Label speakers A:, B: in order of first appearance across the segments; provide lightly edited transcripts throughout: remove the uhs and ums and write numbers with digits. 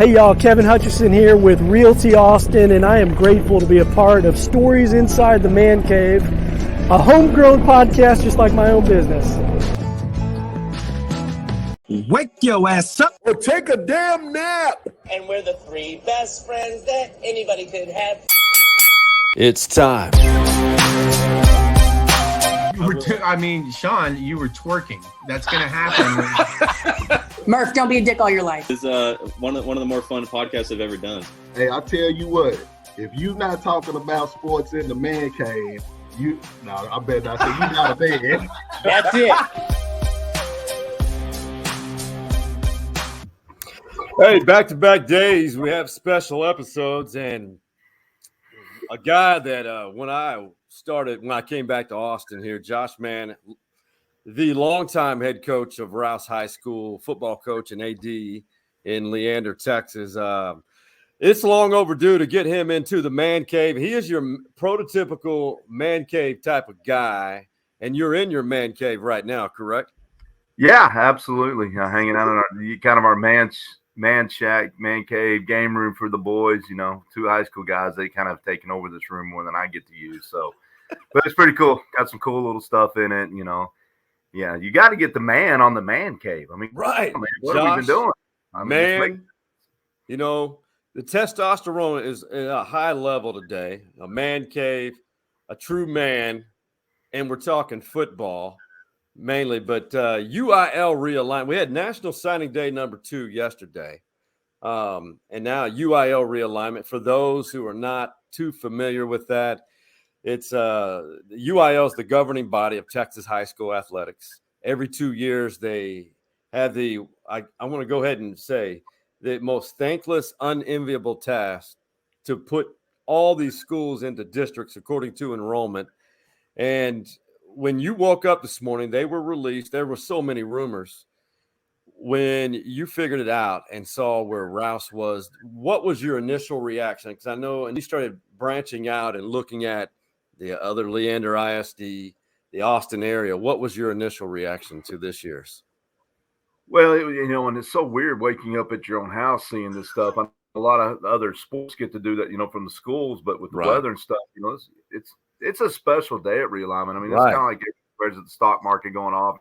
A: Hey y'all, Kevin Hutchison here with Realty Austin, and I am grateful to be a part of Stories Inside the Man Cave, a homegrown podcast just like my own business.
B: Wake your ass up
C: or take a damn nap.
D: And we're the three best friends that anybody could have.
E: It's time.
B: Sean, you were twerking. That's going to happen.
F: Murph, don't be a dick all your life.
G: This is one of the more fun podcasts I've ever done.
C: Hey, I tell you what, if you're not talking about sports in the man cave, I bet not say you not a bed.
D: That's it.
E: Hey, back-to-back days, we have special episodes, and a guy that when I came back to Austin here, Josh Mann, the longtime head coach of Rouse High School, football coach and AD in Leander, Texas. It's long overdue to get him into the man cave. He is your prototypical man cave type of guy, and you're in your man cave right now, correct?
H: Yeah, absolutely. Hanging out in our man shack, man cave, game room for the boys. Two high school guys, they kind of have taken over this room more than I get to use. So, but it's pretty cool. Got some cool little stuff in it, Yeah, you got to get the man on the man cave.
E: Right.
H: Man, what
E: Josh,
H: have we been doing?
E: The testosterone is at a high level today. A man cave, a true man, and we're talking football mainly. But UIL Realignment, we had National Signing Day number 2 yesterday, and now UIL Realignment. For those who are not too familiar with that, it's UIL is the governing body of Texas high school athletics. Every 2 years, they have I want to go ahead and say the most thankless, unenviable task to put all these schools into districts according to enrollment. And when you woke up this morning, they were released. There were so many rumors. When you figured it out and saw where Rouse was, what was your initial reaction? Because I know, and you started branching out and looking at the other Leander ISD, the Austin area. What was your initial reaction to this year's?
H: Well, and it's so weird waking up at your own house seeing this stuff. A lot of other sports get to do that, from the schools, but with the weather and stuff, it's a special day at realignment. It's kind of like where's the stock market going off,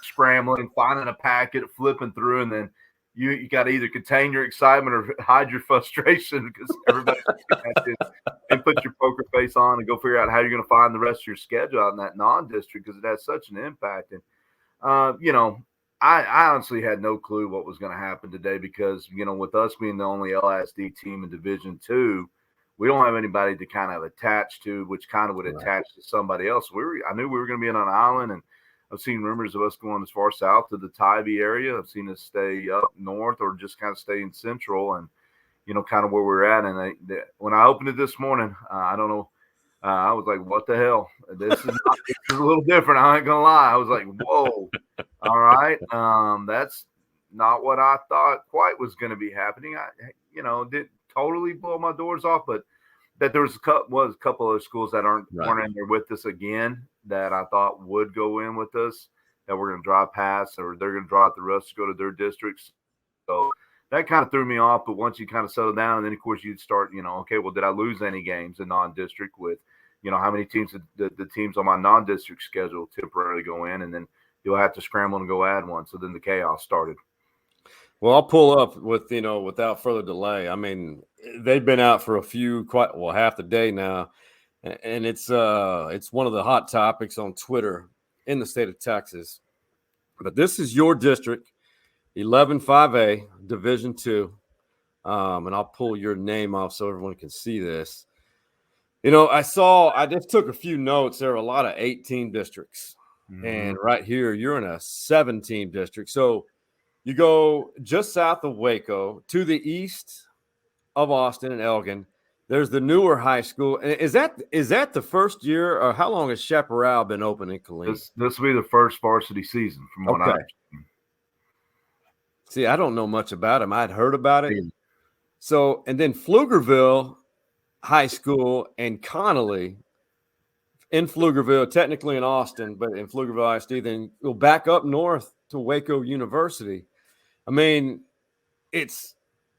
H: scrambling, finding a packet, flipping through, and then you got to either contain your excitement or hide your frustration because everybody's and put your poker face on and go figure out how you're going to find the rest of your schedule out in that non-district because it has such an impact. And, I honestly had no clue what was going to happen today because, with us being the only LISD team in Division II, we don't have anybody to kind of attach to, which kind of would attach to somebody else. I knew we were going to be on an island, and I've seen rumors of us going as far south to the Tybee area. I've seen us stay up north or just kind of stay in central and, kind of where we're at. And when I opened it this morning, I don't know, I was like, what the hell? This is a little different. I ain't going to lie. I was like, whoa, all right. That's not what I thought quite was going to be happening. Didn't totally blow my doors off, but that there was a couple of schools that weren't in there with us again that I thought would go in with us that we're going to drive past or they're going to drive through us to go to their districts. So that kind of threw me off. But once you kind of settle down, and then of course you'd start, okay, well, did I lose any games in non-district with, how many teams the teams on my non-district schedule temporarily go in, and then you'll have to scramble and go add one. So then the chaos started.
E: Well, I'll pull up with, without further delay. They've been out for half the day now. And it's one of the hot topics on Twitter in the state of Texas. But this is your district, 11-5A, Division II. And I'll pull your name off so everyone can see this. I just took a few notes. There are a lot of 8-team districts. Mm-hmm. And right here, you're in a 7-team district. So you go just south of Waco to the east of Austin and Elgin. There's the newer high school. Is that the first year, or how long has Chaparral been open in Killeen?
H: This will be the first varsity season from what I've seen.
E: See, I don't know much about him. I'd heard about it. So, and then Pflugerville High School and Connolly in Pflugerville, technically in Austin, but in Pflugerville ISD, then go back up north to Waco University. It's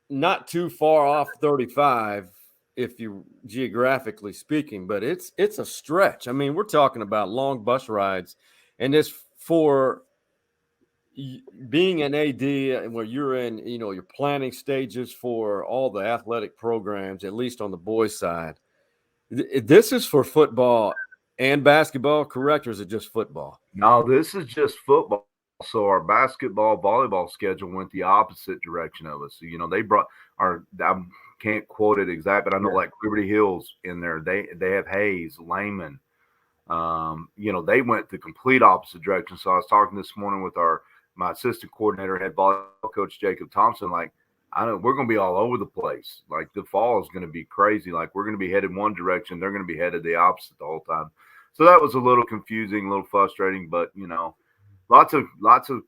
E: not too far off 35 if you geographically speaking, but it's a stretch. I mean, we're talking about long bus rides, and it's for being an AD where you're in, your planning stages for all the athletic programs, at least on the boys' side. This is for football and basketball, correct? Or is it just football?
H: No, this is just football. So our basketball, volleyball schedule went the opposite direction of us. So, they brought I can't quote it exact, but I know like Liberty Hills in there. They have Hayes, Lehman. They went the complete opposite direction. So I was talking this morning with my assistant coordinator, head volleyball coach Jacob Thompson. Like, I know we're going to be all over the place. Like the fall is going to be crazy. Like we're going to be headed one direction. They're going to be headed the opposite the whole time. So that was a little confusing, a little frustrating, but lots of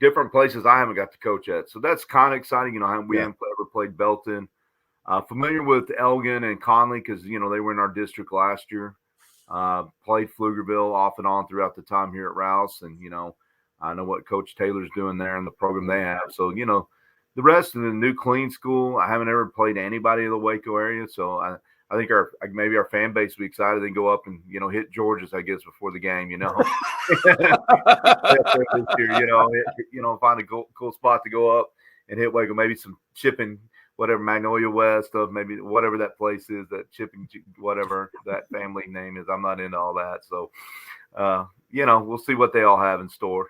H: different places I haven't got to coach at. So that's kind of exciting. We haven't ever played Belton. Familiar with Elgin and Conley because, they were in our district last year. Played Pflugerville off and on throughout the time here at Rouse. And, I know what Coach Taylor's doing there and the program they have. So, the rest of the new clean school, I haven't ever played anybody in the Waco area. So I think maybe our fan base will be excited and go up and, hit George's, I guess, before the game, find a cool spot to go up and hit Waco, maybe some chipping, whatever, Magnolia West stuff, maybe whatever that place is, that chipping, whatever that family name is. I'm not into all that. So, we'll see what they all have in store.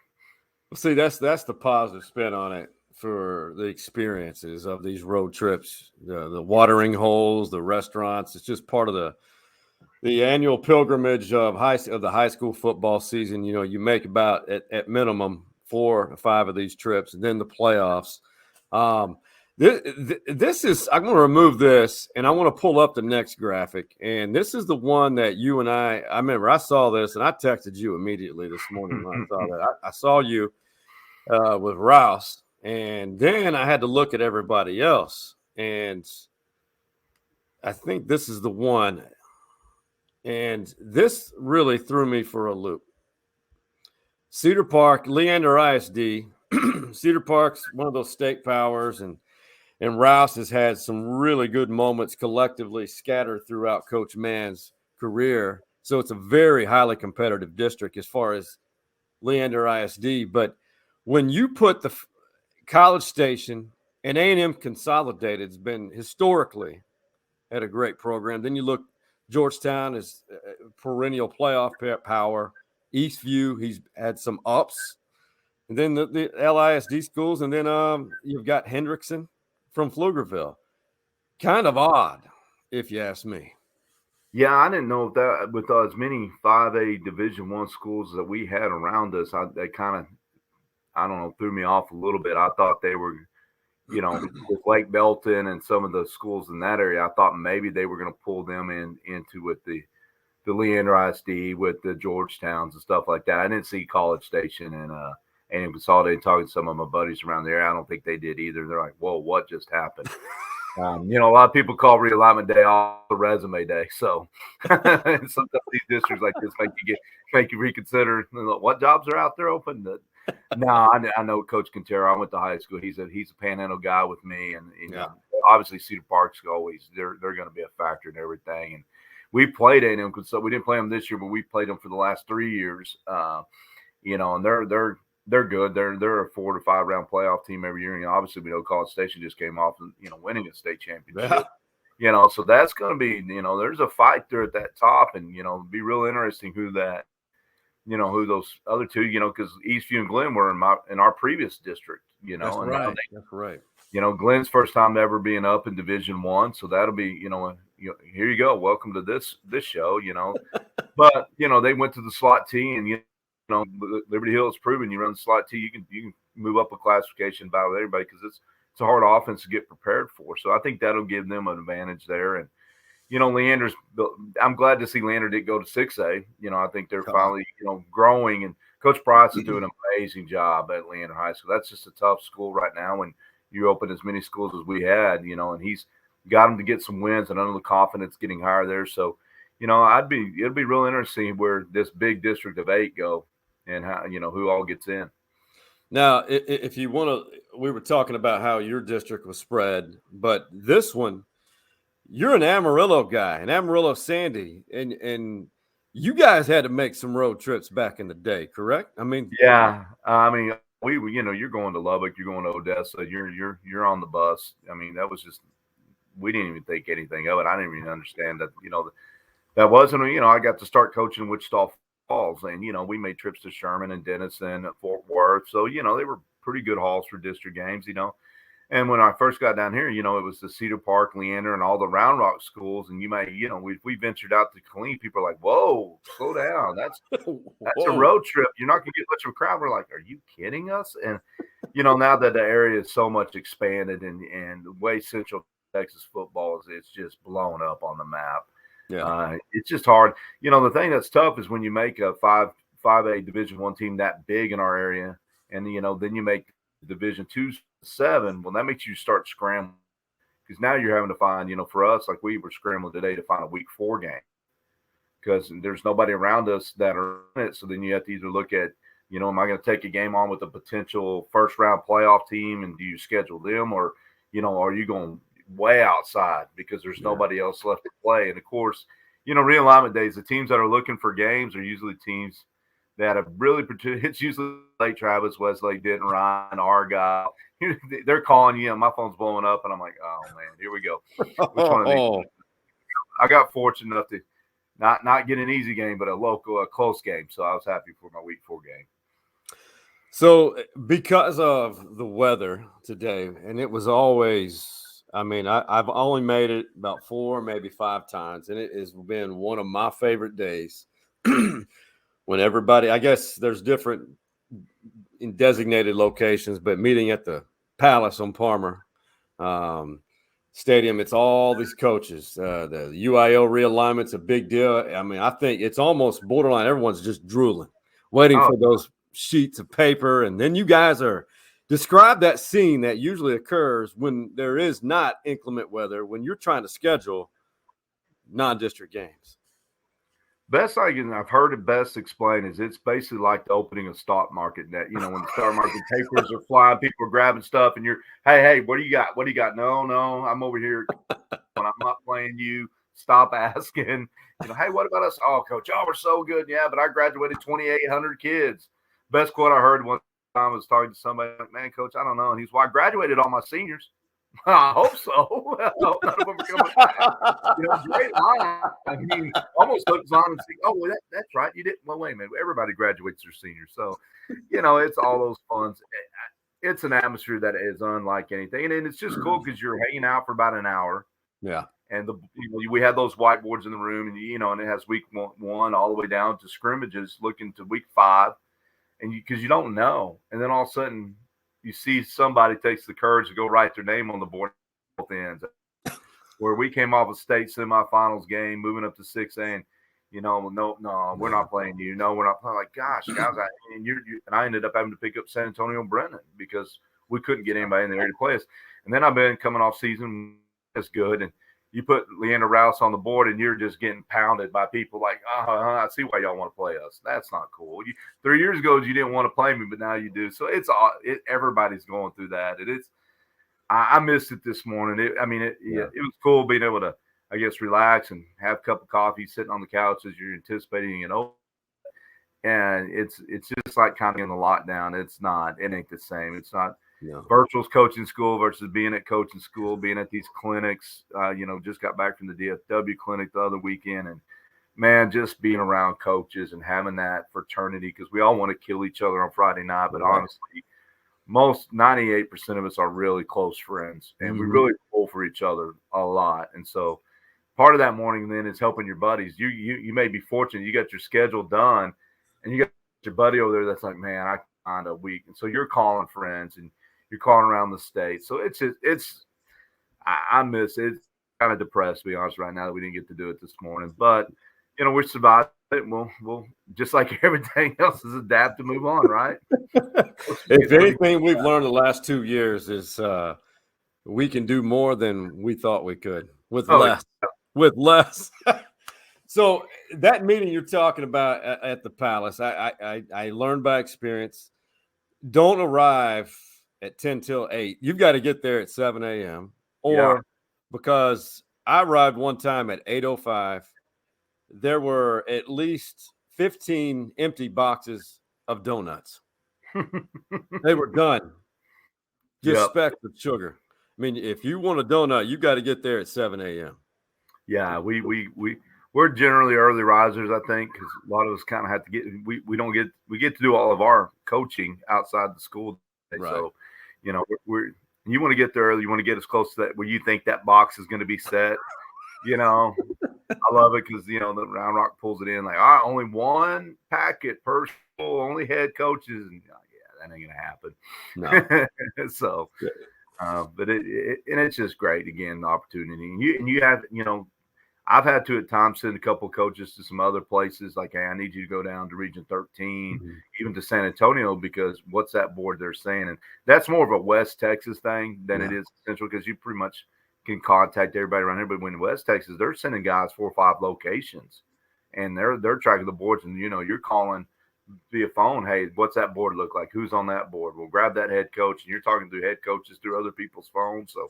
E: See, that's the positive spin on it for the experiences of these road trips, the watering holes, the restaurants. It's just part of the annual pilgrimage of the high school football season. You make about at minimum 4 or 5 of these trips, and then the playoffs. This is, I'm going to remove this, and I want to pull up the next graphic. And this is the one that you and I remember I saw this, and I texted you immediately this morning when I saw that. I saw you with Rouse, and then I had to look at everybody else. And I think this is the one. And this really threw me for a loop. Cedar Park, Leander ISD. Cedar Park's one of those state powers, and Rouse has had some really good moments collectively scattered throughout Coach Mann's career. So it's a very highly competitive district as far as Leander ISD. But when you put the College Station and A&M Consolidated has been historically had a great program. Then you look, Georgetown is perennial playoff power. Eastview, he's had some ups. And then the LISD schools, and then you've got Hendrickson from Pflugerville. Kind of odd, if you ask me.
H: Yeah, I didn't know if that with as many 5A Division I schools that we had around us, they kind of, I don't know, threw me off a little bit. I thought they were, with Lake Belton and some of the schools in that area, I thought maybe they were going to pull them into with the Leander ISD, with the Georgetowns and stuff like that. I didn't see College Station and Consolidated. Talking to some of my buddies around there, I don't think they did either. They're like, whoa, what just happened? A lot of people call realignment day off the resume day. So sometimes these districts like this make you reconsider what jobs are out there open. No, I know Coach Quintero. I went to high school. He's a Panhandle guy with me, and obviously Cedar Park's always they're going to be a factor in everything. And we played A&M, so we didn't play them this year, but we played them for the last 3 years. And they're good. They're a 4 to 5 round playoff team every year. And obviously, we know College Station just came off, winning a state championship. Yeah. So that's going to be, there's a fight there at that top, and it'll be real interesting who those other two, because Eastview and Glenn were in our previous district.
E: That's right. That's right.
H: Glenn's first time ever being up in Division I, so that'll be, here you go, welcome to this show, But they went to the slot T, and Liberty Hill has proven you run the slot T, you can move up a classification battle with everybody because it's a hard offense to get prepared for. So I think that'll give them an advantage there. And Leander's, I'm glad to see Leander didn't go to 6A. I think they're finally growing, and Coach Price is doing an amazing job at Leander High School. That's just a tough school right now when you open as many schools as we had, and he's got them to get some wins, and I know the confidence getting higher there. So it'll be real interesting where this big district of 8 go and how, who all gets in.
E: Now, if you want to, we were talking about how your district was spread, but this one, you're an Amarillo guy, an Amarillo Sandy, and you guys had to make some road trips back in the day, correct? I mean,
H: Yeah, I mean, you're going to Lubbock, you're going to Odessa, you're on the bus. I mean, that was just, we didn't even think anything of it. I didn't even understand that. That wasn't. I got to start coaching Wichita Falls, and we made trips to Sherman and Denison, Fort Worth. So they were pretty good halls for district games. And when I first got down here, it was the Cedar Park, Leander, and all the Round Rock schools. And we ventured out to Killeen. People are like, "Whoa, slow down. That's a road trip. You're not going to get much of a crowd." We're like, "Are you kidding us?" And now that the area is so much expanded, and the way Central Texas football is, it's just blown up on the map.
E: yeah,
H: It's just hard. The thing that's tough is when you make a 5A Division I team that big in our area, and then you make Division II 7. Well, that makes you start scrambling, because now you're having to find, for us, like we were scrambling today to find a week 4 game, because there's nobody around us that are in it. So then you have to either look at, am I going to take a game on with a potential first round playoff team, and do you schedule them, or are you going way outside because there's nobody else left to play? And of course, realignment days, the teams that are looking for games are usually teams that have really, it's usually Lake Travis, Westlake, Denton, Ryan, Argyle. They're calling you, and my phone's blowing up, and I'm like, oh man, here we go. Which one of these? I got fortunate enough to not get an easy game, but a close game. So I was happy for my week 4 game.
E: So because of the weather today, and it was always, I've only made it about 4, maybe 5 times, and it has been one of my favorite days. When everybody, I guess there's different in designated locations, but meeting at the Palace on Palmer Stadium, it's all these coaches. The UIL realignment's a big deal. I think it's almost borderline. Everyone's just drooling, waiting for those sheets of paper. And then you guys describe that scene that usually occurs when there is not inclement weather, when you're trying to schedule non-district games.
H: Best I've heard it best explained is it's basically like the opening of stock market. That when the stock market papers are flying, people are grabbing stuff, and you're, hey, what do you got? What do you got? No, I'm over here. I'm not playing you. Stop asking. Hey, what about us? Oh, coach, y'all were so good. Yeah, but I graduated 2,800 kids. Best quote I heard one time was talking to somebody like, man, coach, I don't know. And he's, well, I graduated all my seniors. I hope so. I hope none of them are coming back. Great line. Almost looks on and see, oh, well, that's right. You didn't. Well, wait a minute. Everybody graduates their seniors. So, it's all those funds. It's an atmosphere that is unlike anything. And it's just cool because you're hanging out for about an hour.
E: Yeah.
H: And we had those whiteboards in the room, and it has week 1 all the way down to scrimmages looking to week 5. And because you don't know. And then all of a sudden, you see somebody takes the courage to go write their name on the board at both ends. Where we came off a state semifinals game, moving up to 6A, and no, we're not playing you. No, we're not playing. Like, gosh, guys, and I ended up having to pick up San Antonio Brennan because we couldn't get anybody in there to play us. And then I've been coming off season that's good, and you put Leander Rouse on the board, and you're just getting pounded by people like, I see why y'all want to play us. That's not cool. 3 years ago, you didn't want to play me, but now you do. So everybody's going through that. I missed it this morning. It was cool being able to, I guess, relax and have a cup of coffee, sitting on the couch as you're anticipating and it's just like kind of in the lockdown. It ain't the same. It's not. Yeah. Virtual's coaching school versus being at coaching school, being at these clinics. Just got back from the DFW clinic the other weekend, and man, just being around coaches and having that fraternity, because we all want to kill each other on Friday night, but honestly, most 98% of us are really close friends, and we really pull for each other a lot. And so part of that morning then is helping your buddies. You may be fortunate, you got your schedule done, and you got your buddy over there that's like, man, I find a week. And so you're calling friends and you're calling around the state. So I miss it. It's kind of depressed, to be honest, right now that we didn't get to do it this morning. But, we survived it. We'll just like everything else, is adapt to move on, right?
E: If anything we've learned the last 2 years is we can do more than we thought we could with less. Yeah. With less. So that meeting you're talking about at the Palace, I learned by experience. don't arrive at 10 till 8. You've got to get there at 7 a.m. Or because I arrived one time at 8:05, there were at least 15 empty boxes of donuts. They were done. Just specked with sugar. I mean, if you want a donut, you got to get there at 7 a.m.
H: Yeah, we're generally early risers, I think, because a lot of us kind of have to get. We get to do all of our coaching outside the school day.
E: Right.
H: So, you want to get there early. You want to get as close to that where you think that box is going to be set. I love it because the Round Rock pulls it in like, only one packet per school, only head coaches, and that ain't gonna happen. No. So, but it's just great again, the opportunity. And you have I've had to at times send a couple of coaches to some other places like, hey, I need you to go down to Region 13, even to San Antonio, because what's that board they're saying? And that's more of a West Texas thing than it is Central, because you pretty much can contact everybody around here. But when West Texas, they're sending guys 4 or 5 locations, and they're tracking the boards, and you're calling via phone, hey, what's that board look like? Who's on that board? We'll grab that head coach, and you're talking to head coaches through other people's phones. So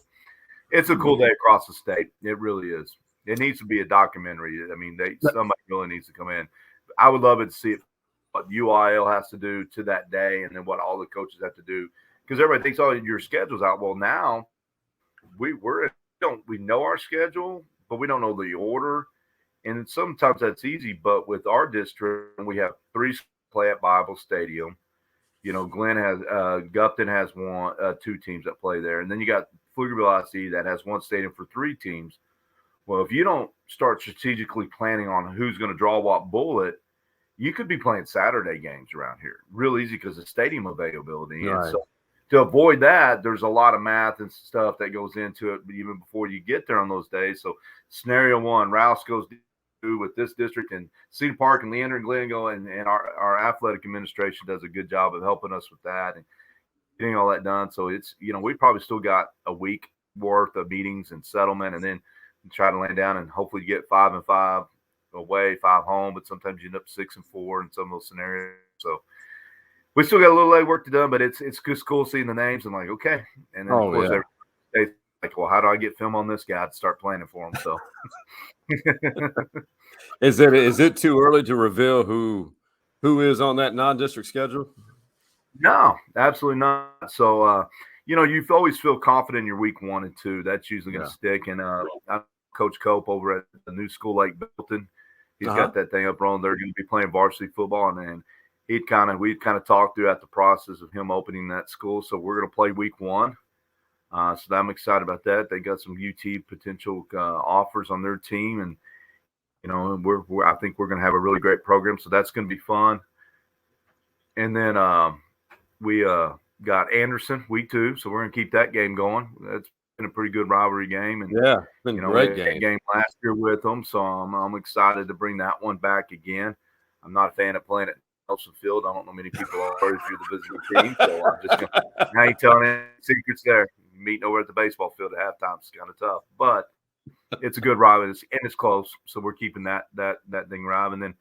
H: it's a cool day across the state. It really is. It needs to be a documentary. I mean, somebody really needs to come in. I would love it to see what UIL has to do to that day, and then what all the coaches have to do, because everybody thinks, your schedule's out. Well, now we know our schedule, but we don't know the order, and sometimes that's easy. But with our district, we have 3 play at Bible Stadium. Glenn has Gupton has 2 teams that play there, and then you got Pflugerville IC that has 1 stadium for 3 teams. Well, if you don't start strategically planning on who's going to draw what bullet, you could be playing Saturday games around here real easy because of stadium availability. Right. And so to avoid that, there's a lot of math and stuff that goes into it even before you get there on those days. So scenario 1, Rouse goes with this district, and Cedar Park and Leander and Glen go, and our athletic administration does a good job of helping us with that and getting all that done. So it's, we probably still got a week worth of meetings and settlement, and then try to land down and hopefully get 5 and 5 away, 5 home, but sometimes you end up 6 and 4 in some of those scenarios. So we still got a little leg work to do, but it's just cool seeing the names and like, okay. And then of course every day, like, well, how do I get film on this guy to start planning for him? So
E: is it too early to reveal who is on that non-district schedule?
H: No, absolutely not. So you always feel confident in your week 1 and 2. That's usually going to stick. And Coach Cope over at the new school, Lake Bilton, he's got that thing up rolling. They're going to be playing varsity football, and then we kind of talked throughout the process of him opening that school. So we're going to play week 1. So I'm excited about that. They got some UT potential offers on their team, and I think we're going to have a really great program. So that's going to be fun. And then we got Anderson week 2, so we're going to keep that game going. That's been a pretty good rivalry game, and
E: been a great game
H: last year with them. So I'm excited to bring that one back again. I'm not a fan of playing at Nelson Field. I don't know many people are if you're the visiting team, so I'm just I ain't telling any secrets there. Meeting over at the baseball field at halftime is kind of tough, but it's a good rivalry, and it's close. So we're keeping that thing alive, and then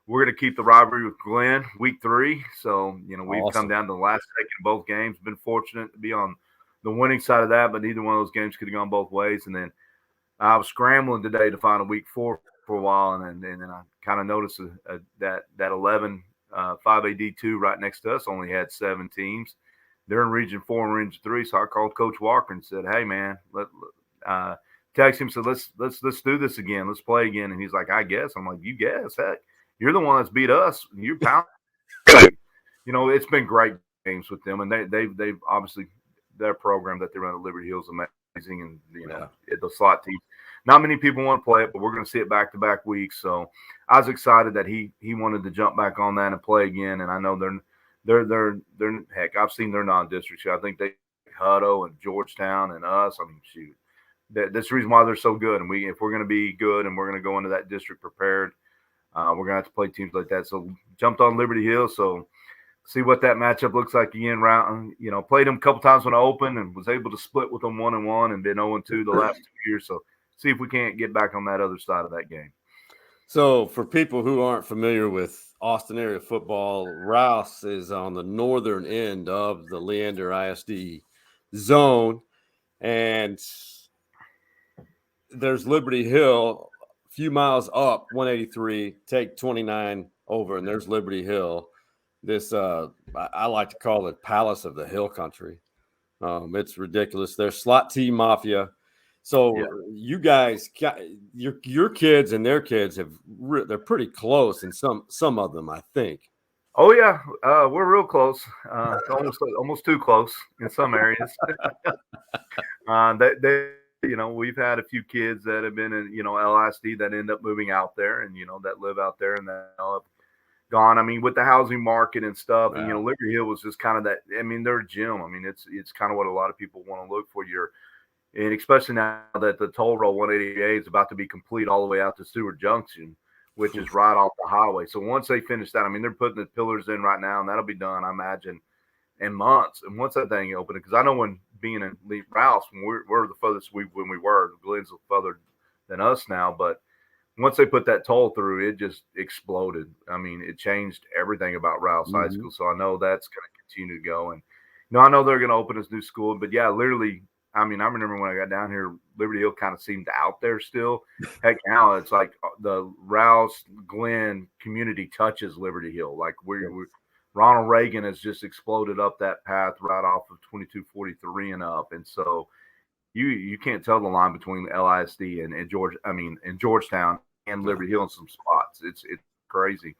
H: we're going to keep the rivalry with Glenn week 3. So, we've come down to the last second of both games. Been fortunate to be on the winning side of that, but neither one of those games could have gone both ways. And then I was scrambling today to find a week 4 for a while, and then I kind of noticed that 11 5AD2 right next to us only had 7 teams. They're in Region 4 and Region 3, so I called Coach Walker and said, "Hey, man, text him, said let's do this again. Let's play again." And he's like, "I guess." I'm like, "You guess? Heck, you're the one that's beat us. You're pound." It's been great games with them, and they've obviously their program that they run at Liberty Hill is amazing, and the slot team. Not many people want to play it, but we're going to see it back-to-back weeks. So I was excited that he wanted to jump back on that and play again. And I know they're heck, I've seen their non-districts. I think they Hutto and Georgetown and us. I mean, shoot, that's the reason why they're so good. And if we're going to be good and we're going to go into that district prepared, we're going to have to play teams like that. So jumped on Liberty Hill. So see what that matchup looks like again. Played them a couple times when I opened and was able to split with them 1-1 and been 0-2 the last 2 years. So see if we can't get back on that other side of that game.
E: So for people who aren't familiar with Austin area football, Rouse is on the northern end of the Leander ISD zone, and there's Liberty Hill a few miles up 183, take 29 over, and there's Liberty Hill. This I like to call it Palace of the Hill Country. It's ridiculous. There's slot T mafia. So you guys, your kids and their kids they're pretty close, and some of them, I think.
H: Oh yeah, we're real close, almost too close in some areas. We've had a few kids that have been in LISD that end up moving out there, and that live out there and that have gone. I mean, with the housing market and stuff, and Liberty Hill was just kind of that. I mean, they're a gym. I mean, it's kind of what a lot of people want to look for. And especially now that the toll road 188 is about to be complete all the way out to Seward Junction, which is right off the highway. So once they finish that, I mean, they're putting the pillars in right now, and that'll be done, I imagine, in months. And once that thing opens, because I know when being in Rouse, when we're the furthest when we were, Glenn's further than us now, but once they put that toll through, it just exploded. I mean, it changed everything about Rouse High School. So I know that's going to continue to go. And I know they're going to open this new school, but yeah, literally. I mean, I remember when I got down here, Liberty Hill kind of seemed out there still. Heck, now it's like the Rouse Glen community touches Liberty Hill. Like Ronald Reagan has just exploded up that path right off of 2243 and up. And so you can't tell the line between the LISD and Georgetown and Liberty Hill in some spots. It's crazy.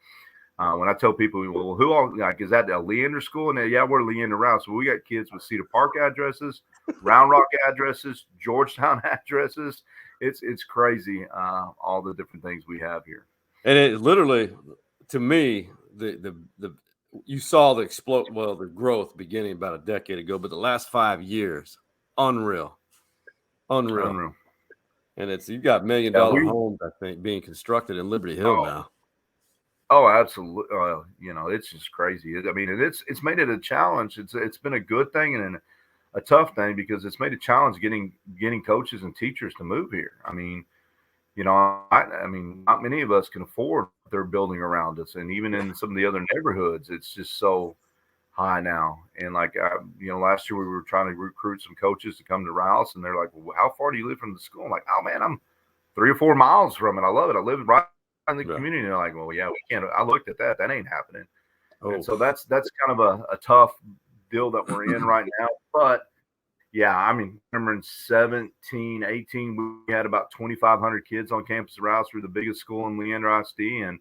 H: When I tell people, well, who all is that? A Leander school? And yeah, we're Leander Rouse. So we got kids with Cedar Park addresses, Round Rock addresses, Georgetown addresses. It's crazy, all the different things we have here.
E: And it literally, to me, the you saw the growth beginning about a decade ago, but the last 5 years, unreal. And you've got $1 million homes, I think, being constructed in Liberty Hill now.
H: Oh, absolutely. It's just crazy. I mean, it's made it a challenge. It's been a good thing and a tough thing because it's made a challenge getting coaches and teachers to move here. I mean, I mean, not many of us can afford their building around us, and even in some of the other neighborhoods, it's just so high now. And like, last year we were trying to recruit some coaches to come to Rouse, and they're like, "Well, how far do you live from the school?" I'm like, "Oh man, I'm 3 or 4 miles from it. I love it. I live right in the community." And they're like, "Well, yeah, we can't." I looked at that. That ain't happening. And so that's kind of a tough deal that we're in right now. But yeah, I mean, I remember in 17, 18, we had about 2,500 kids on campus at Rouse. We were the biggest school in Leander ISD, and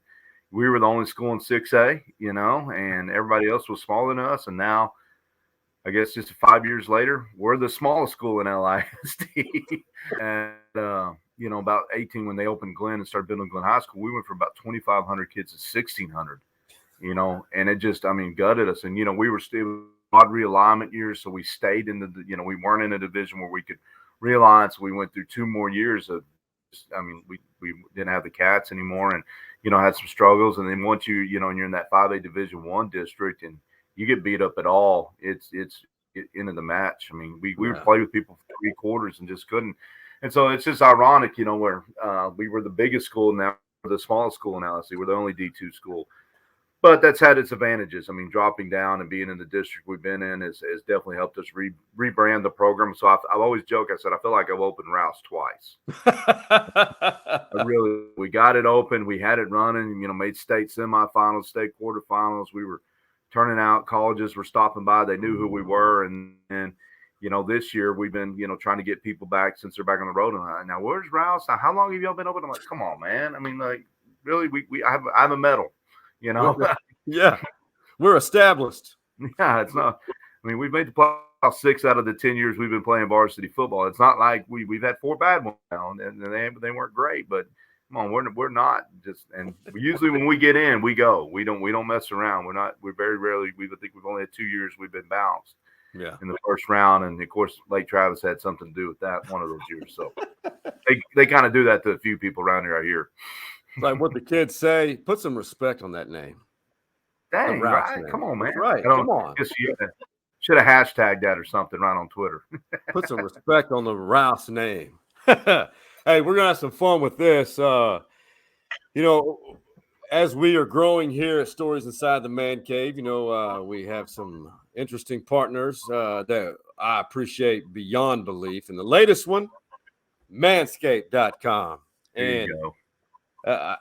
H: we were the only school in 6A, and everybody else was smaller than us. And now, I guess just 5 years later, we're the smallest school in LISD. And, about 18, when they opened Glen and started building Glen High School, we went from about 2,500 kids to 1,600, and it just, gutted us. And, we were still odd realignment years. So we stayed in we weren't in a division where we could realign. So we went through 2 more years of, we didn't have the Cats anymore and, had some struggles. And then once and you're in that 5A Division I district and you get beat up at all, it's into the match. I mean, we would play with people for 3 quarters and just couldn't. And so it's just ironic, where we were the biggest school now, we're the smallest school in LSD. We're the only D2 school. But that's had its advantages. I mean, dropping down and being in the district we've been in has definitely helped us rebrand the program. So I've always joked, I said, I feel like I've opened Rouse twice. We got it open. We had it running, made state semifinals, state quarterfinals. We were turning out. Colleges were stopping by. They knew who we were. And this year we've been, trying to get people back since they're back on the road. And now, where's Rouse? Now, how long have y'all been open? I'm like, come on, man. I mean, like, really, I have a medal.
E: Yeah, we're established.
H: Yeah, it's not. I mean, we've made the playoffs 6 out of the 10 years we've been playing varsity football. It's not like we've had 4 bad ones now, and they weren't great. But come on, we're not just. And usually when we get in, we go. We don't mess around. We're very rarely. I think we've only had 2 years we've been bounced. Yeah, in the first round, and of course Lake Travis had something to do with that one of those years. So they kind of do that to a few people around here. I hear.
E: Like what the kids say, put some respect on that name.
H: Dang, right? Come on, man.
E: That's right. Come on.
H: Should have hashtagged that or something right on Twitter.
E: Put some respect on the Rouse name. Hey, we're going to have some fun with this. as we are growing here at Stories Inside the Man Cave, we have some interesting partners that I appreciate beyond belief. And the latest one, manscaped.com.
H: There you go.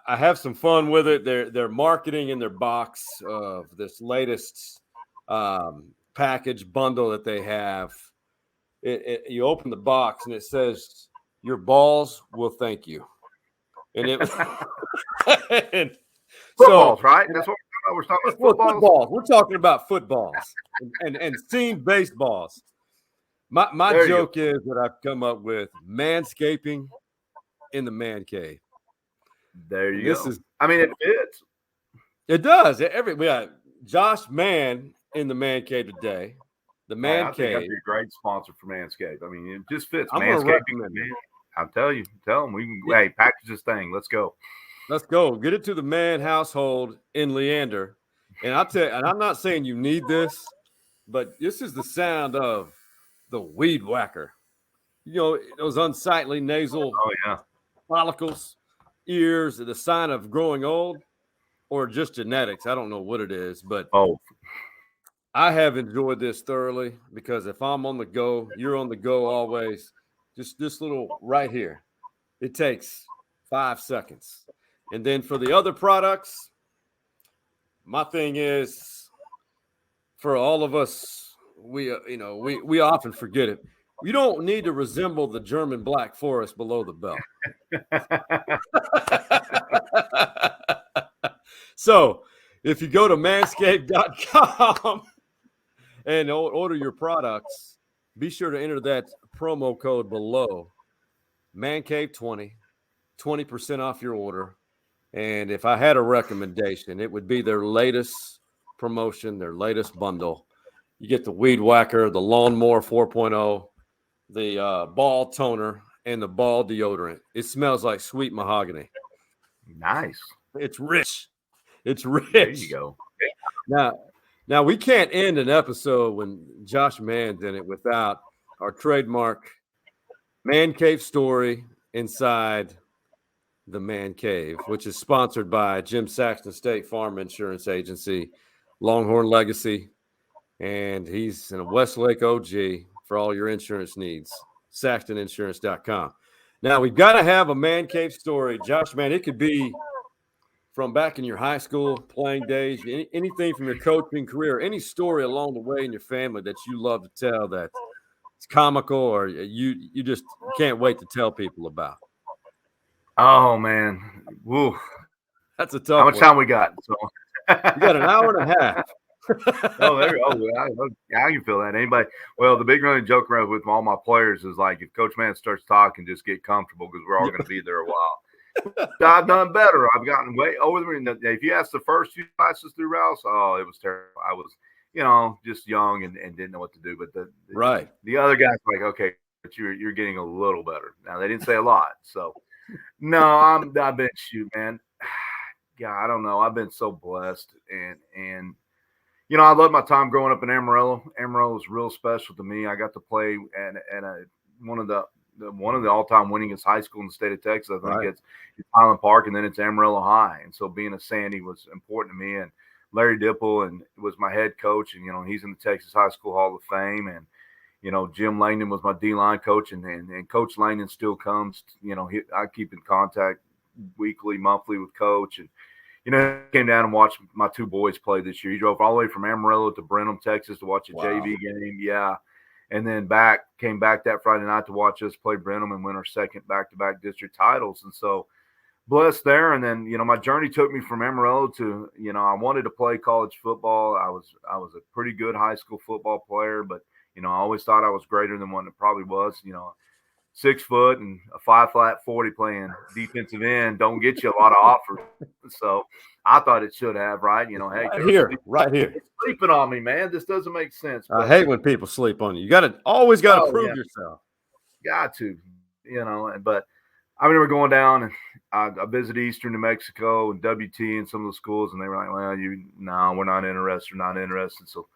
E: I have some fun with it. They're marketing in their box of this latest package bundle that they have. You open the box and it says, "Your balls will thank you." And it and
H: footballs, right? That's what we're talking about.
E: Footballs. We're talking about footballs and seam-based balls. My joke is that I've come up with manscaping in the man cave.
H: There you go. It fits.
E: It does. We got Josh Mann in the man cave today. The man
H: I
E: cave.
H: think that'd be a great sponsor for Manscaped. It just fits.
E: I'm
H: Manscaping. I'll tell them we can. Hey, package this thing. Let's go.
E: Let's go. Get it to the man household in Leander. And I'll tell you, and I'm not saying you need this, but this is the sound of the weed whacker. Those unsightly nasal follicles, ears, the sign of growing old, or just genetics. I don't know what it is, but I have enjoyed this thoroughly because if I'm on the go, you're on the go always. Just this little right here. It takes 5 seconds. And then for the other products, my thing is for all of us, we often forget it. You don't need to resemble the German Black Forest below the belt. So if you go to manscaped.com and order your products, be sure to enter that promo code below, ManCave20, 20% off your order. And if I had a recommendation, it would be their latest promotion, their latest bundle. You get the Weed Whacker, the Lawnmower 4.0, the ball toner, and the ball deodorant. It smells like sweet mahogany.
H: Nice.
E: It's rich. It's rich.
H: There you go.
E: Now we can't end an episode when Josh Mann's in it without our trademark Man Cave story inside the Man Cave, which is sponsored by Jim Saxton State Farm Insurance Agency, Longhorn Legacy, and he's in a Westlake OG for all your insurance needs. SaxtonInsurance.com. Now we've got to have a Man Cave story, Josh Mann. It could be from back in your high school playing days, anything from your coaching career, any story along the way in your family that you love to tell that it's comical or you just can't wait to tell people about.
H: Oh man, woo,
E: that's a tough.
H: How much time we got? So
E: you got an hour and a half.
H: There you go. I can feel that. Anybody? Well, the big running joke around with all my players is like, if Coach Mann starts talking, just get comfortable because we're all going to be there a while. I've done better. I've gotten way over the. If you ask the first few classes through Rouse, it was terrible. I was, just young and didn't know what to do. But the other guys were like, okay, but you're getting a little better. Now they didn't say a lot, so. No, I've been man. Yeah, I don't know. I've been so blessed, and I love my time growing up in Amarillo. Amarillo was real special to me. I got to play at one of the all-time winningest high school in the state of Texas. I think it's Highland Park, and then it's Amarillo High. And so being a Sandy was important to me. And Larry Dipple was my head coach, and he's in the Texas High School Hall of Fame, and. Jim Langdon was my D-line coach, and Coach Langdon still comes. I keep in contact weekly, monthly with Coach. And, he came down and watched my two boys play this year. He drove all the way from Amarillo to Brenham, Texas to watch a JV game. Yeah. And then came back that Friday night to watch us play Brenham and win our second back-to-back district titles. And so blessed there. And then, my journey took me from Amarillo to, I wanted to play college football. I was a pretty good high school football player, but I always thought I was greater than what it probably was. 6 foot and a 5'-flat 40 playing defensive end don't get you a lot of offers. So I thought it should have, right? Hey,
E: right here.
H: Sleeping on me, man. This doesn't make sense.
E: But I hate when people sleep on you. You always got to prove yourself.
H: Got to, But I remember going down and I visited Eastern New Mexico and WT and some of the schools, and they were like, "Well, we're not interested. We're not interested." So.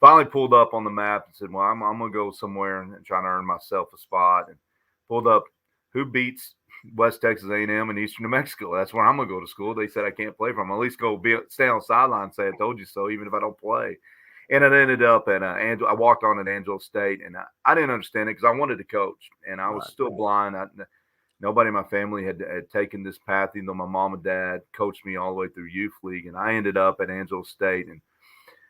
H: Finally pulled up on the map and said, well, I'm going to go somewhere and try to earn myself a spot. And pulled up who beats West Texas A&M and Eastern New Mexico. That's where I'm going to go to school. They said I can't play for them. I'll at least go stay on the sideline and say I told you so, even if I don't play. And it ended up at I walked on at Angelo State, and I didn't understand it because I wanted to coach, and I was still blind. Nobody in my family had taken this path, even though my mom and dad coached me all the way through youth league. And I ended up at Angelo State, and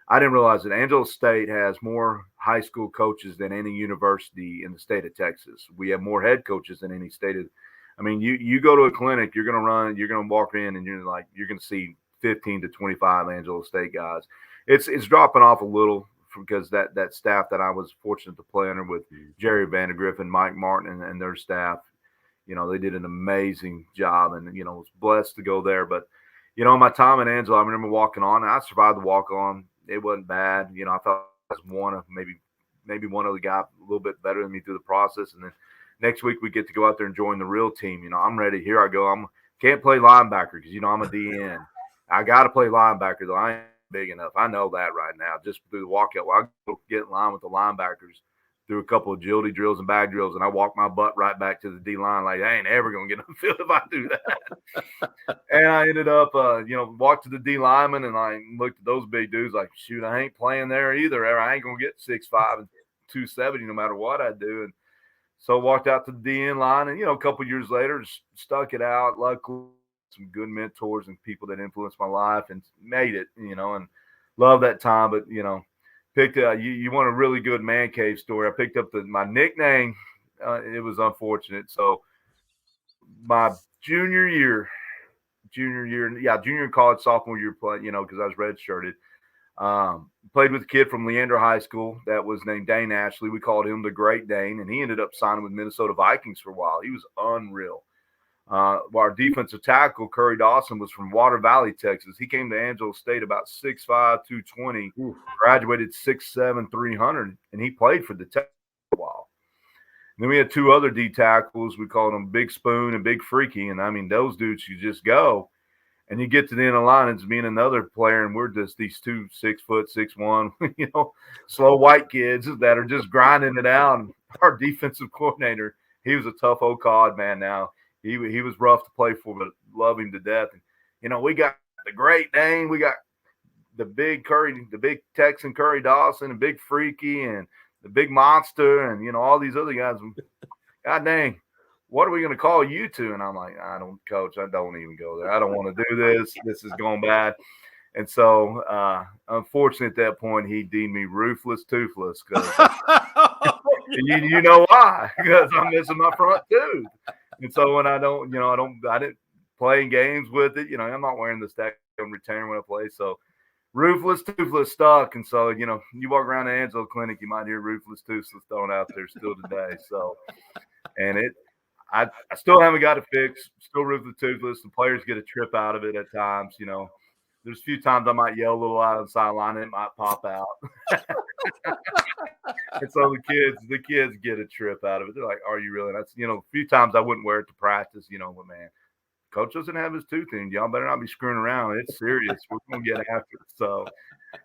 H: I didn't realize that Angelo State has more high school coaches than any university in the state of Texas. We have more head coaches than any state of. I mean, you go to a clinic, you're going to walk in, and you're going to see 15 to 25 Angelo State guys. It's dropping off a little because that staff that I was fortunate to play under with Jerry Vandergriff and Mike Martin and their staff. They did an amazing job, and, was blessed to go there. But, my time at Angelo, I remember walking on, and I survived the walk on. It wasn't bad. I thought I was one of maybe one other guy a little bit better than me through the process. And then next week we get to go out there and join the real team. I'm ready. Here I go. Can't play linebacker because, I'm a DN. I got to play linebacker, though. I ain't big enough. I know that right now. Just through the walkout, I go get in line with the linebackers through a couple of agility drills and bag drills, and I walk my butt right back to the D line like I ain't ever gonna get on the field if I do that. And I ended up, walked to the D lineman and I looked at those big dudes like, shoot, I ain't playing there either. I ain't gonna get 6'5" and 270 no matter what I do. And so walked out to the DN line, and a couple of years later, just stuck it out. Luckily, some good mentors and people that influenced my life and made it, and love that time. But picked you want a really good man cave story. I picked up my nickname. It was unfortunate. So my junior year in college, sophomore year play, because I was redshirted. Played with a kid from Leander High School that was named Dane Ashley. We called him the Great Dane, and he ended up signing with Minnesota Vikings for a while. He was unreal. Our defensive tackle, Curry Dawson, was from Water Valley, Texas. He came to Angelo State about 6'5", 220, graduated 6'7", 300, and he played for the Texans for a while. And then we had two other D tackles. We called them Big Spoon and Big Freaky, and I mean, those dudes, you just go, and you get to the end of the line, it's me and another player, and we're just these 2 6', 6'1", slow white kids that are just grinding it out. And our defensive coordinator, he was a tough old cod, man. Now, He was rough to play for, but love him to death. And, we got the Great Dane. We got the big Texan Curry Dawson, and Big Freaky, and the Big Monster, and, all these other guys. God dang, what are we going to call you two? And I'm like, Coach, I don't even go there. I don't want to do this. This is going bad. And so, unfortunately, at that point, he deemed me ruthless, toothless. You know why? Because I'm missing my front tooth. And so when I didn't play games with it. I'm not wearing the stack on return when I play. So ruthless, toothless stuck. And so, you walk around the Angelo Clinic, you might hear ruthless, toothless thrown out there still today. So, and I still haven't got it fixed. Still ruthless, toothless. The players get a trip out of it at times. There's a few times I might yell a little out on the sideline and it might pop out. And so the kids get a trip out of it. They're like, "Are you really?" That's a few times I wouldn't wear it to practice. But man, Coach doesn't have his tooth in. Y'all better not be screwing around. It's serious. We're gonna get after it. So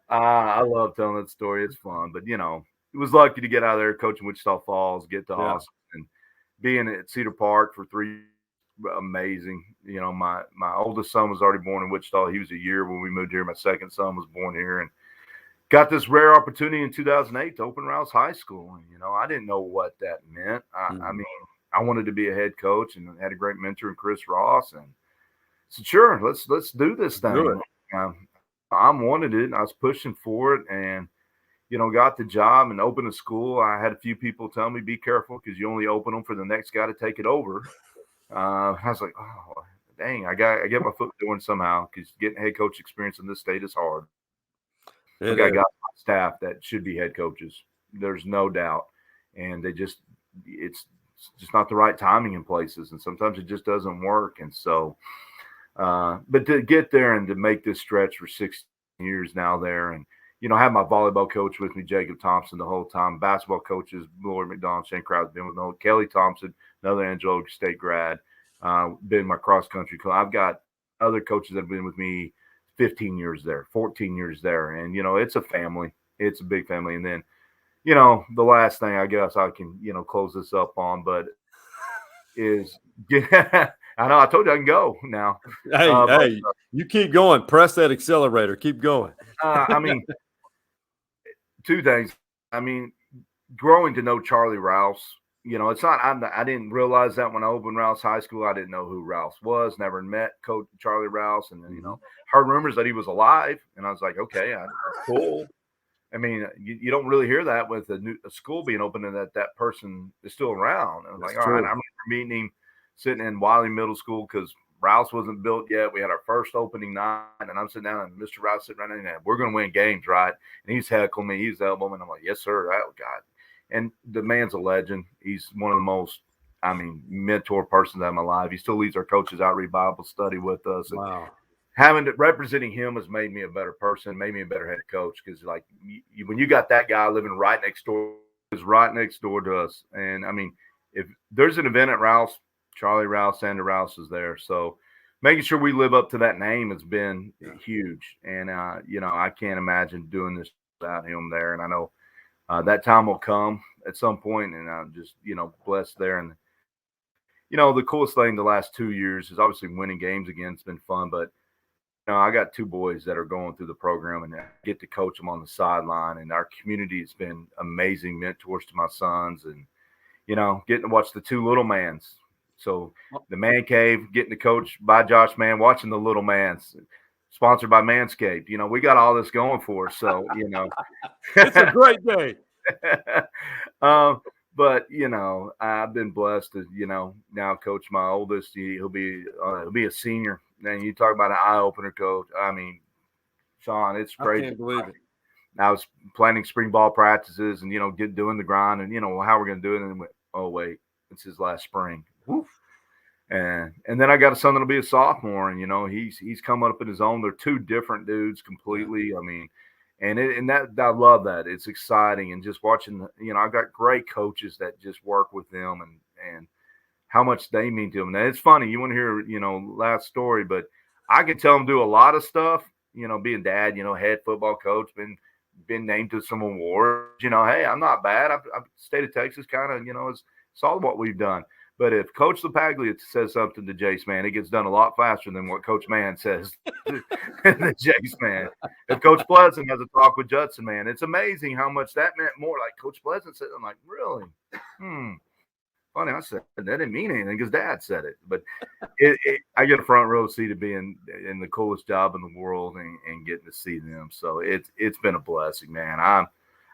H: I love telling that story. It's fun. But it was lucky to get out of there, coaching Wichita Falls, get to Austin, and being at Cedar Park for 3 years. Amazing. My oldest son was already born in Wichita. He was a year when we moved here. My second son was born here, and got this rare opportunity in 2008 to open Rouse High School. And, I didn't know what that meant. I mean, I wanted to be a head coach and had a great mentor in Chris Ross. And said, sure, let's do this thing.
E: Do it.
H: I wanted it. And I was pushing for it and, got the job and opened a school. I had a few people tell me, be careful because you only open them for the next guy to take it over. I was like, oh, dang, I get my foot doing somehow because getting head coach experience in this state is hard. I got staff that should be head coaches. There's no doubt. And it's just not the right timing in places. And sometimes it just doesn't work. And so, but to get there and to make this stretch for 16 years now there and, have my volleyball coach with me, Jacob Thompson, the whole time. Basketball coaches, Lloyd McDonald, Shane Krause, been with me. Kelly Thompson, another Angelo State grad, been my cross country coach. I've got other coaches that have been with me 15 years there, 14 years there. And, it's a family. It's a big family. And then, the last thing I guess I can, close this up on, but is get. I know I told you I can go now.
E: Hey, you keep going. Press that accelerator. Keep going.
H: I mean, two things. I mean, growing to know Charlie Rouse, it's not. I didn't realize that when I opened Rouse High School. I didn't know who Rouse was. Never met Coach Charlie Rouse, and then heard rumors that he was alive, and I was like, okay, cool. I mean, you don't really hear that with a school being open and that person is still around. And I was like, all right, I remember meeting him sitting in Wiley Middle School because Rouse wasn't built yet. We had our first opening night, and I'm sitting down, and Mr. Rouse sitting right there, and we're going to win games, right? And he's heckling me, he's elbowing me, and I'm like, yes, sir. Oh, God. And the man's a legend. He's one of the most, mentor persons in my life. He still leads our coaches out read Bible study with us.
E: Wow.
H: Representing him has made me a better person, made me a better head coach. Because when you got that guy living right next door to us, and if there's an event at Rouse, Charlie Rouse, Sandra Rouse is there. So making sure we live up to that name has been huge. And I can't imagine doing this without him there. And I know that time will come at some point, and I'm just blessed there. And the coolest thing the last 2 years is obviously winning games again. It's been fun, but I got two boys that are going through the program, and I get to coach them on the sideline. And our community has been amazing mentors to my sons, and getting to watch the two little mans. So the Man Cave, getting to coach by Josh Mann, watching the little mans, sponsored by Manscaped. We got all this going for us. So
E: It's a great day.
H: But I've been blessed to now coach my oldest. He'll be a senior. And you talk about an eye opener, coach. Sean, it's crazy.
E: I can't believe it.
H: I was planning spring ball practices and doing the grind and how we're going to do it. And then went, oh wait, it's his last spring. Woof. And then I got a son that'll be a sophomore, and he's coming up in his own. They're two different dudes completely. And I love that. It's exciting, and just watching. I've got great coaches that just work with them, and how much they mean to them. Now it's funny. You want to hear last story, but I can tell them do a lot of stuff. Being dad, head football coach, been named to some awards. Hey, I'm not bad. I've state of Texas kind of it's all what we've done. But if Coach LaPaglia says something to Jace Mann, it gets done a lot faster than what Coach Mann says to Jace Mann. If Coach Pleasant has a talk with Judson, man, it's amazing how much that meant more. Like Coach Pleasant said, I'm like, really? Funny, I said that didn't mean anything because Dad said it. But I get a front row seat of being in the coolest job in the world and getting to see them. So it's been a blessing, man.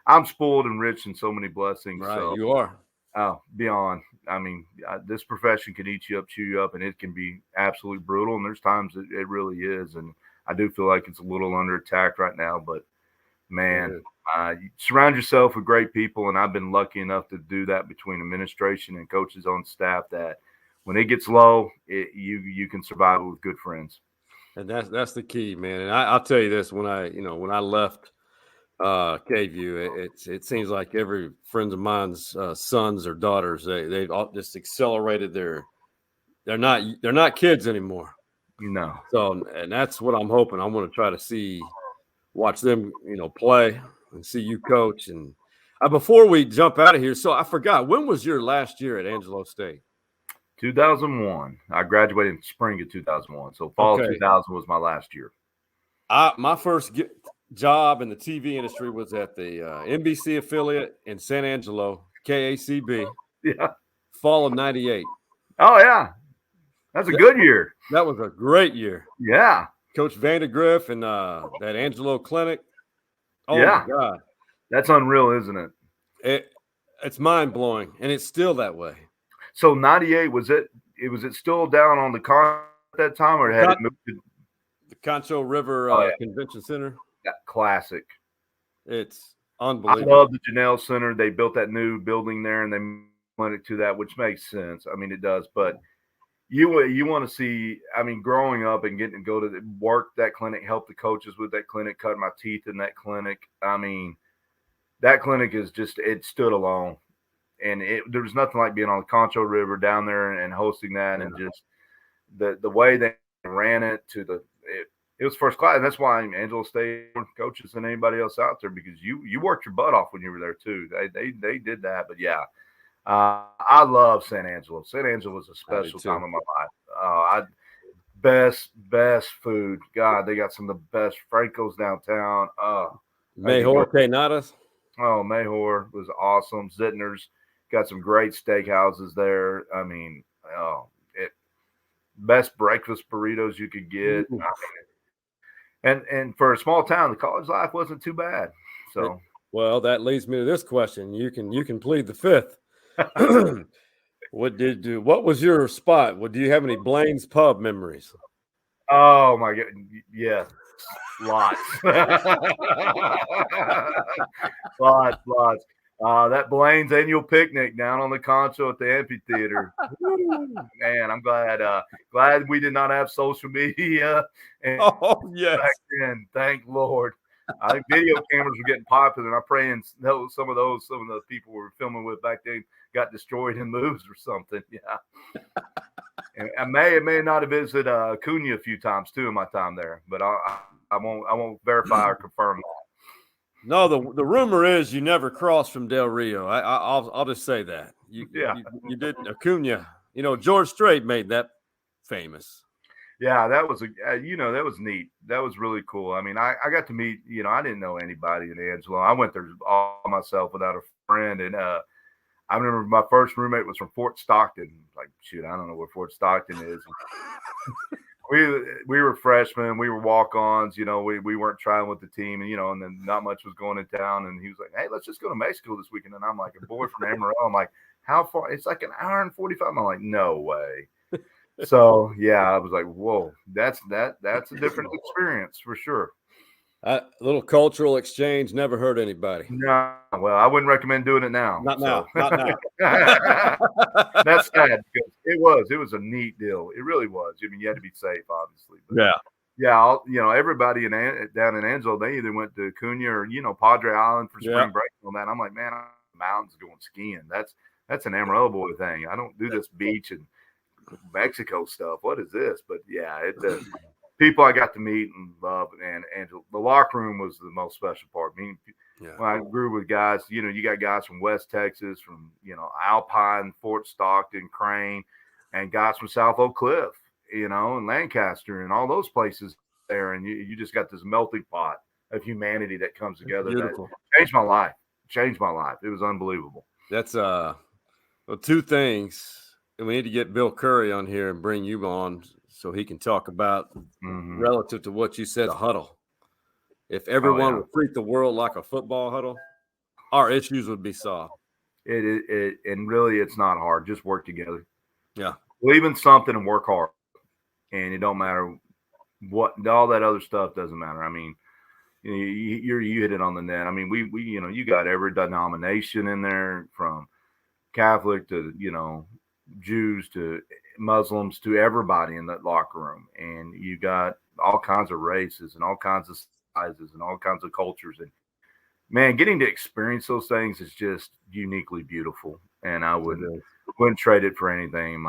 H: I'm spoiled and rich in so many blessings.
E: Right,
H: so.
E: you are.
H: Oh, beyond. This profession can eat you up, chew you up, and it can be absolutely brutal. And there's times it really is. And I do feel like it's a little under attack right now. But, man, you surround yourself with great people. And I've been lucky enough to do that between administration and coaches on staff that when it gets low, you can survive it with good friends.
E: And that's the key, man. And I'll tell you this, when I left KVU, it seems like every friend of mine's sons or daughters, they've all just accelerated they're not kids anymore.
H: No.
E: So, and that's what I'm hoping. I want to try to watch them, play and see you coach. And before we jump out of here, so I forgot, when was your last year at Angelo State?
H: 2001. I graduated in spring of 2001. So fall of 2000 was my last year.
E: My first job in the TV industry was at the NBC affiliate in San Angelo, KACB.
H: Yeah.
E: Fall of 98.
H: Oh, yeah. That's a good year.
E: That was a great year.
H: Yeah.
E: Coach Vandergriff and that Angelo Clinic. Oh,
H: yeah.
E: my God.
H: That's unreal, isn't it?
E: It's mind-blowing, and it's still that way.
H: So 98, was it still down on the con at that time, or had it moved to
E: the Concho River Convention Center?
H: Yeah, classic.
E: It's unbelievable.
H: I love the Janelle Center. They built that new building there, and they went it to that, which makes sense. It does. But you want to see, growing up and getting to go to work that clinic, help the coaches with that clinic, cut my teeth in that clinic. That clinic is just, it stood alone. And there was nothing like being on the Concho River down there and hosting that, and just the way they ran it it was first class. And that's why Angelo State more coaches than anybody else out there, because you worked your butt off when you were there too. They did that. But yeah, I love San Angelo. San Angelo was a special
E: too.
H: time in my life. Best food. God, they got some of the best Francos downtown.
E: Mejor que nadas.
H: Oh, Mejor was awesome. Zittner's got some great steakhouses there. I mean, best breakfast burritos you could get. And for a small town, the college life wasn't too bad. So,
E: well, that leads me to this question. You can plead the fifth. What was your spot? Do you have any Blaine's Pub memories?
H: Oh my God, yes, lots, lots. That Blaine's annual picnic down on the Concho at the amphitheater. Man, I'm glad we did not have social media. And
E: yes,
H: back then, thank Lord. I think video cameras were getting popular, and I'm praying some of the people we were filming with back then got destroyed in moves or something. Yeah. And I may not have visited Cunha a few times too in my time there, but I won't verify or confirm that.
E: No, the rumor is you never crossed from Del Rio. I'll just say that you didn't. Acuna, George Strait made that famous.
H: Yeah, that was that was neat. That was really cool. I mean, I got to meet, I didn't know anybody in Angelo. I went there all myself without a friend. And I remember my first roommate was from Fort Stockton. Like, shoot, I don't know where Fort Stockton is. we were freshmen. We were walk-ons. We weren't trying with the team. And then not much was going in town. And he was like, hey, let's just go to Mexico this weekend. And I'm like, a boy from Amarillo. I'm like, how far? It's like an hour and 45. I'm like, no way. So yeah, I was like, whoa, that's a different experience for sure.
E: A little cultural exchange never hurt anybody.
H: No, well, I wouldn't recommend doing it now.
E: Not now.
H: That's sad because it was a neat deal. It really was. I mean, you had to be safe, obviously. But yeah. Everybody down in Angelo, they either went to Cunha or Padre Island for spring break and all that. I'm like, man, I'm in the mountains going skiing. That's an Amarillo boy thing. I don't do this beach and Mexico stuff. What is this? But yeah, people I got to meet and love, and the locker room was the most special part. I mean, when I grew with guys, you got guys from West Texas, from Alpine, Fort Stockton, Crane, and guys from South Oak Cliff, and Lancaster, and all those places there, and you just got this melting pot of humanity that comes together.
E: Beautiful.
H: That changed my life. It was unbelievable.
E: That's two things. And we need to get Bill Curry on here and bring you on so he can talk about relative to what you said, the huddle. If everyone would treat the world like a football huddle, our issues would be solved.
H: And really, it's not hard. Just work together.
E: Yeah.
H: Believe in something and work hard. And it don't matter what, all that other stuff doesn't matter. I mean, you hit it on the net. I mean, we you got every denomination in there, from Catholic to, Jews to Muslims to everybody in that locker room. And you got all kinds of races and all kinds of sizes and all kinds of cultures. And man, getting to experience those things is just uniquely beautiful. And I wouldn't trade it for anything.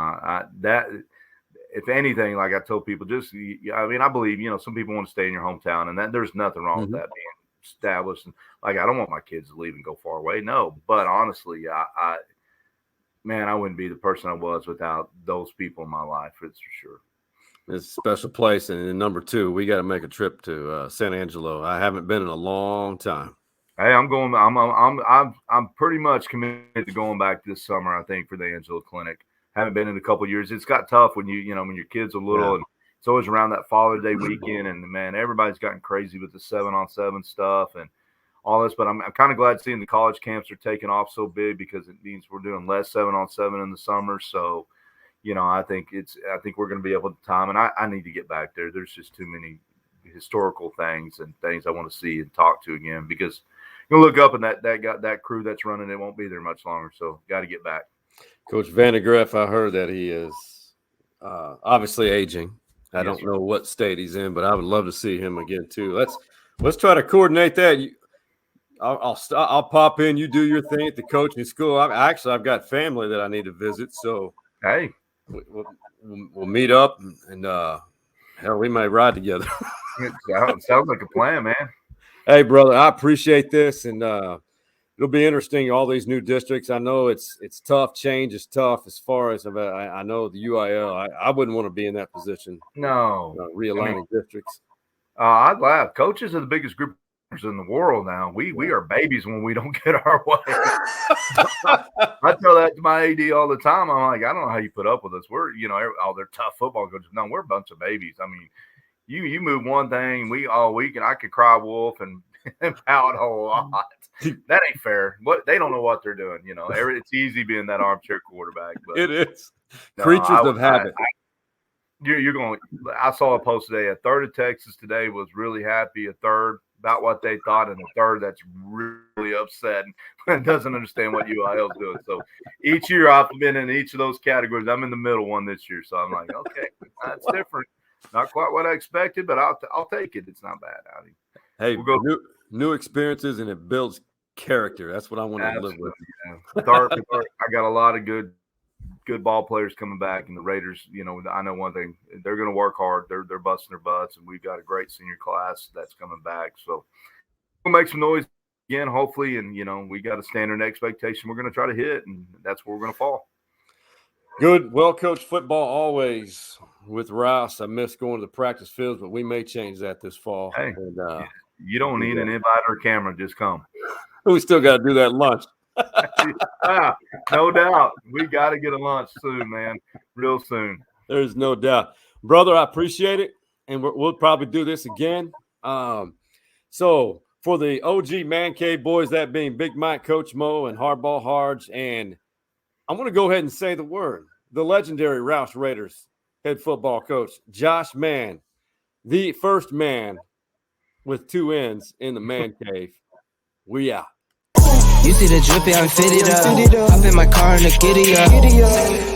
H: If anything, like I told people, I believe, some people want to stay in your hometown, and that there's nothing wrong with that being established. And like, I don't want my kids to leave and go far away. No, but honestly, I wouldn't be the person I was without those people in my life. It's for sure.
E: It's a special place. And then number two, we got to make a trip to San Angelo. I haven't been in a long time.
H: Hey, I'm going. I'm pretty much committed to going back this summer, I think, for the Angelo Clinic. Haven't been in a couple of years. It's got tough when when your kids are little, and it's always around that Father's Day weekend. And man, everybody's gotten crazy with the 7-on-7 stuff and all this, but I'm kind of glad seeing the college camps are taking off so big, because it means we're doing less 7-on-7 in the summer. So, I think we're going to be able to time, and I need to get back there. There's just too many historical things and things I want to see and talk to again, because you'll look up and that crew that's running it won't be there much longer. So got to get back.
E: Coach Vandegrift, I heard that he is obviously aging. I don't know what state he's in, but I would love to see him again too. Let's try to coordinate that. I'll pop in. You do your thing at the coaching school. I've got family that I need to visit, so
H: hey,
E: we'll meet up and hell, we may ride together.
H: It sounds like a plan, man.
E: Hey, brother, I appreciate this, and it'll be interesting. All these new districts. I know it's tough. Change is tough as far as I know the UIL. I wouldn't want to be in that position.
H: No,
E: realigning districts.
H: I'd laugh. Coaches are the biggest group in the world now. We are babies when we don't get our way. I tell that to my AD all the time. I'm like, I don't know how you put up with us. We're, they're tough football coaches. No, we're a bunch of babies. I mean, you move one thing, we all week, and I could cry wolf and pout a whole lot. That ain't fair. What they don't know what they're doing. It's easy being that armchair quarterback. But
E: it is creatures of habit.
H: You're going. I saw a post today. A third of Texas today was really happy. A third about what they thought, and a third that's really upset and doesn't understand what UIL is doing. So each year I've been in each of those categories. I'm in the middle one this year, so I'm like, okay, that's different. Not quite what I expected, but I'll take it. It's not bad.
E: Hey, we'll go new experiences, and it builds character. That's what I want to live with.
H: Yeah. I got a lot of good ball players coming back, and the Raiders, I know one thing, they're going to work hard. They're busting their butts, and we've got a great senior class that's coming back. So we'll make some noise again, hopefully, and we got a standard expectation we're going to try to hit, and that's where we're going to fall.
E: Good, well-coached football always with Rouse. I miss going to the practice fields, but we may change that this fall.
H: Hey, and, you don't need an invite or camera. Just come.
E: We still got to do that lunch.
H: No doubt. We got to get a lunch soon, man. Real soon.
E: There's no doubt. Brother, I appreciate it, and we'll probably do this again. So for the OG Man Cave boys, that being Big Mike, Coach Mo, and Hardball Hards, and I'm going to go ahead and say the word, the legendary Rouse Raiders head football coach, Josh Mann, the first man with two ends in the Man Cave. We out.
I: You see the drippy, I'm fitted up. Hop in my car and the giddy up.